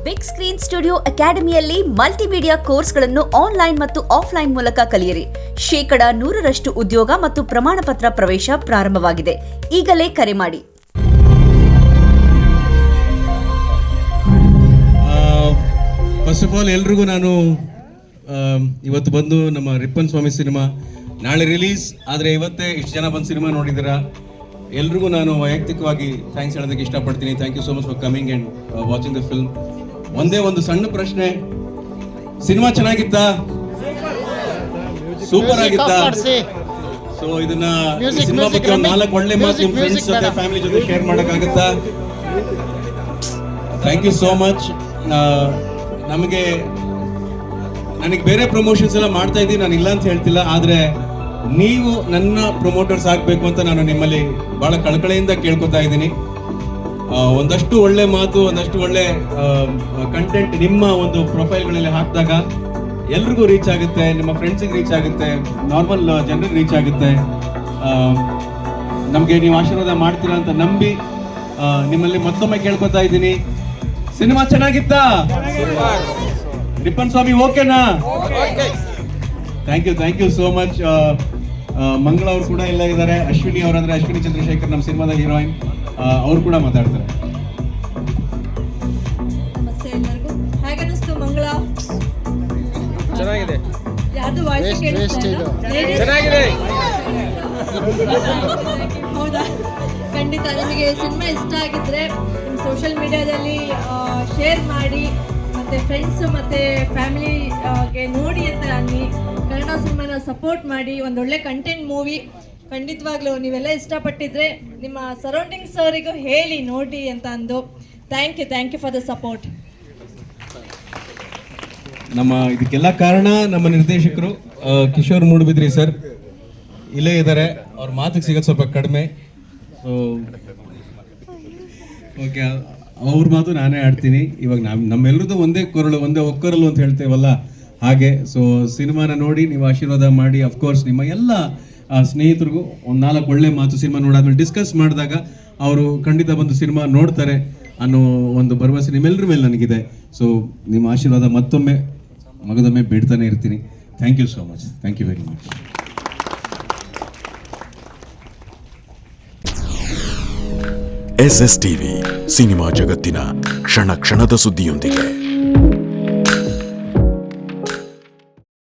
Big screen studio ಅಕಾಡೆಮಿಯಲ್ಲಿ multimedia ಕೋರ್ಸ್ಗಳನ್ನು online ಮತ್ತು ಆಫ್ಲೈನ್ ಮೂಲಕ ಕಲಿಯಿರಿ. 100% ಉದ್ಯೋಗ ಮತ್ತು ಪ್ರಮಾಣ ಪತ್ರ ಪ್ರವೇಶ ಪ್ರಾರಂಭವಾಗಿದೆ. ಈಗಲೇ ಕರೆ ಮಾಡಿ. ಫಸ್ಟ್ ಆಫ್ ಆಲ್ ಎಲ್ರಿಗೂ ನಾನು ಇವತ್ತು ಬಂದು ನಮ್ಮ ರಿಪ್ಪನ್ ಸ್ವಾಮಿ ಸಿನಿಮಾ ನಾಳೆ ರಿಲೀಸ್ ಆದರೆ ಇವತ್ತೇ ಇಷ್ಟು ಜನ ಬಂದು ಸಿನಿಮಾ ನೋಡಿದ್ದೀರಾ. ಎಲ್ರಿಗೂ ನಾನು ವೈಯಕ್ತಿಕವಾಗಿ ಥ್ಯಾಂಕ್ಸ್ ಹೇಳೋದಕ್ಕೆ ಇಷ್ಟಪಡ್ತೀನಿ. Thank you so much for coming and watching the film. ಒಂದೇ ಒಂದು ಸಣ್ಣ ಪ್ರಶ್ನೆ, ಸಿನಿಮಾ ಚೆನ್ನಾಗಿತ್ತಾ? ಸೂಪರ್ ಆಗಿತ್ತಾ? ಸೊ ಇದನ್ನ ಸಿನಿಮಾ ಬಗ್ಗೆ ಒಂದು 4 ಒಳ್ಳೆ ಮಾತು ನಿಮ್ಮ ಫ್ರೆಂಡ್ಸ್ ಜೊತೆ ಫ್ಯಾಮಿಲಿ ಜೊತೆ ಶೇರ್ ಮಾಡೋಕ್ಕಾಗುತ್ತಾ? Thank you so much. ನನಗೆ ಬೇರೆ ಪ್ರಮೋಷನ್ಸ್ ಎಲ್ಲ ಮಾಡ್ತಾ ಇದ್ದೀನಿ, ನಾನು ಇಲ್ಲ ಅಂತ ಹೇಳ್ತಿಲ್ಲ, ಆದರೆ ನೀವು ನನ್ನ ಪ್ರಮೋಟರ್ಸ್ ಆಗಬೇಕು ಅಂತ ನಾನು ನಿಮ್ಮಲ್ಲಿ ಭಾಳ ಕಳಕಳಿಯಿಂದ ಕೇಳ್ಕೊತಾ ಇದ್ದೀನಿ. ಒಂದಷ್ಟು ಒಳ್ಳೆ ಮಾತು, ಒಂದಷ್ಟು ಒಳ್ಳೆ ಕಂಟೆಂಟ್ ನಿಮ್ಮ ಒಂದು ಪ್ರೊಫೈಲ್ಗಳಲ್ಲಿ ಹಾಕಿದಾಗ ಎಲ್ರಿಗೂ ರೀಚ್ ಆಗುತ್ತೆ, ನಿಮ್ಮ ಫ್ರೆಂಡ್ಸಿಗೆ ರೀಚ್ ಆಗುತ್ತೆ, ನಾರ್ಮಲ್ ಜನರಿಗೆ ರೀಚ್ ಆಗುತ್ತೆ. ನಮಗೆ ನೀವು ಆಶೀರ್ವಾದ ಮಾಡ್ತೀರಾ ಅಂತ ನಂಬಿ ನಿಮ್ಮಲ್ಲಿ ಮತ್ತೊಮ್ಮೆ ಕೇಳ್ಕೊತಾ ಇದ್ದೀನಿ. ಸಿನಿಮಾ ಚೆನ್ನಾಗಿತ್ತಾ? ರಿಪ್ಪನ್ ಸ್ವಾಮಿ ಓಕೆನಾ? Thank you so much. Mangala ಅವರು ಕೂಡ ಎಲ್ಲ ಇದ್ದಾರೆ. ಅಶ್ವಿನಿ ಅವರಂದ್ರೆ ಅಶ್ವಿನಿ ಚಂದ್ರಶೇಖರ್, ನಮ್ಮ ಸಿನಿಮಾದ ಹೀರೋಯಿನ್, ಅವ್ರು ಕೂಡ ಮಾತಾಡ್ತಾರೆ. ನಮಸ್ತೆ ಎಲ್ಲರಿಗೂ. ಹೇಗನ್ನಿಸ್ತು ಮಂಗಳ? ಚೆನ್ನಾಗಿದೆ. ಯಾರ್ದು ವಾಯ್ಸ್ ಚೆನ್ನಾಗಿದೆ. ಹೌದಾ? ಖಂಡಿತ ನಿಮಗೆ ಸಿನಿಮಾ ಇಷ್ಟ ಆಗಿದ್ರೆ ನಿಮ್ಮ ಸೋಷಿಯಲ್ ಮೀಡಿಯಾದಲ್ಲಿ ಶೇರ್ ಮಾಡಿ, ಮತ್ತು ಫ್ರೆಂಡ್ಸು ಮತ್ತು ಫ್ಯಾಮಿಲಿಗೆ ನೋಡಿ ಅಂತ ಅನ್ನಿ. ಕನ್ನಡ ಸಿನಿಮಾನ ಸಪೋರ್ಟ್ ಮಾಡಿ. ಒಂದೊಳ್ಳೆ ಕಂಟೆಂಟ್ ಮೂವಿ. ಖಂಡಿತವಾಗ್ಲೂ ನೀವೆಲ್ಲ ಇಷ್ಟಪಟ್ಟಿದ್ರೆ ನಿಮ್ಮ ಸರೌಂಡಿಂಗ್ಸ್ ಅವರಿಗೂ ಹೇಳಿ ನೋಡಿ ಅಂತ ಅಂದು. Thank you for the support. ನಮ್ಮ ಇದಕ್ಕೆಲ್ಲ ಕಾರಣ ನಮ್ಮ ನಿರ್ದೇಶಕರು ಕಿಶೋರ್ ಮೂಡುಬಿದ್ರಿ ಸರ್ ಇಲ್ಲೇ ಇದ್ದಾರೆ. ಅವ್ರ ಮಾತಿಗೆ ಸಿಗೋದು ಸ್ವಲ್ಪ ಕಡಿಮೆ. ಸೊ ಓಕೆ, ಅವ್ರ ಮಾತು ನಾನೇ ಆಡ್ತೀನಿ ಇವಾಗ. ನಮ್ಮೆಲ್ಲರದ್ದು ಒಂದೇ ಕೊರಳು, ಒಂದೇ ಒಕ್ಕರಲು ಅಂತ ಹೇಳ್ತೇವಲ್ಲ ಹಾಗೆ. ಸೊ ಸಿನಿಮಾನ ನೋಡಿ ನೀವು ಆಶೀರ್ವಾದ ಮಾಡಿ. ಅಫ್ಕೋರ್ಸ್ ನಿಮ್ಮ ಎಲ್ಲ ಸ್ನೇಹಿತರಿಗೂ ಒಂದು 4 ಒಳ್ಳೆ ಮಾತು ಸಿನಿಮಾ ನೋಡಾದ್ಮೇಲೆ ಡಿಸ್ಕಸ್ ಮಾಡಿದಾಗ ಅವರು ಖಂಡಿತ ಬಂದು ಸಿನಿಮಾ ನೋಡ್ತಾರೆ ಅನ್ನೋ ಒಂದು ಭರವಸೆ ನಿಮ್ಮೆಲ್ಲರ ಮೇಲೆ ನನಗಿದೆ. ಸೊ ನಿಮ್ಮ ಆಶೀರ್ವಾದ ಮತ್ತೊಮ್ಮೆ ಮಗದೊಮ್ಮೆ ಬೇಡ್ತಾನೆ ಇರ್ತೀನಿ. Thank you so much. Thank you very much. SS TV, cinema ಜಗತ್ತಿನ ಕ್ಷಣ ಕ್ಷಣದ ಸುದ್ದಿಯೊಂದಿಗೆ.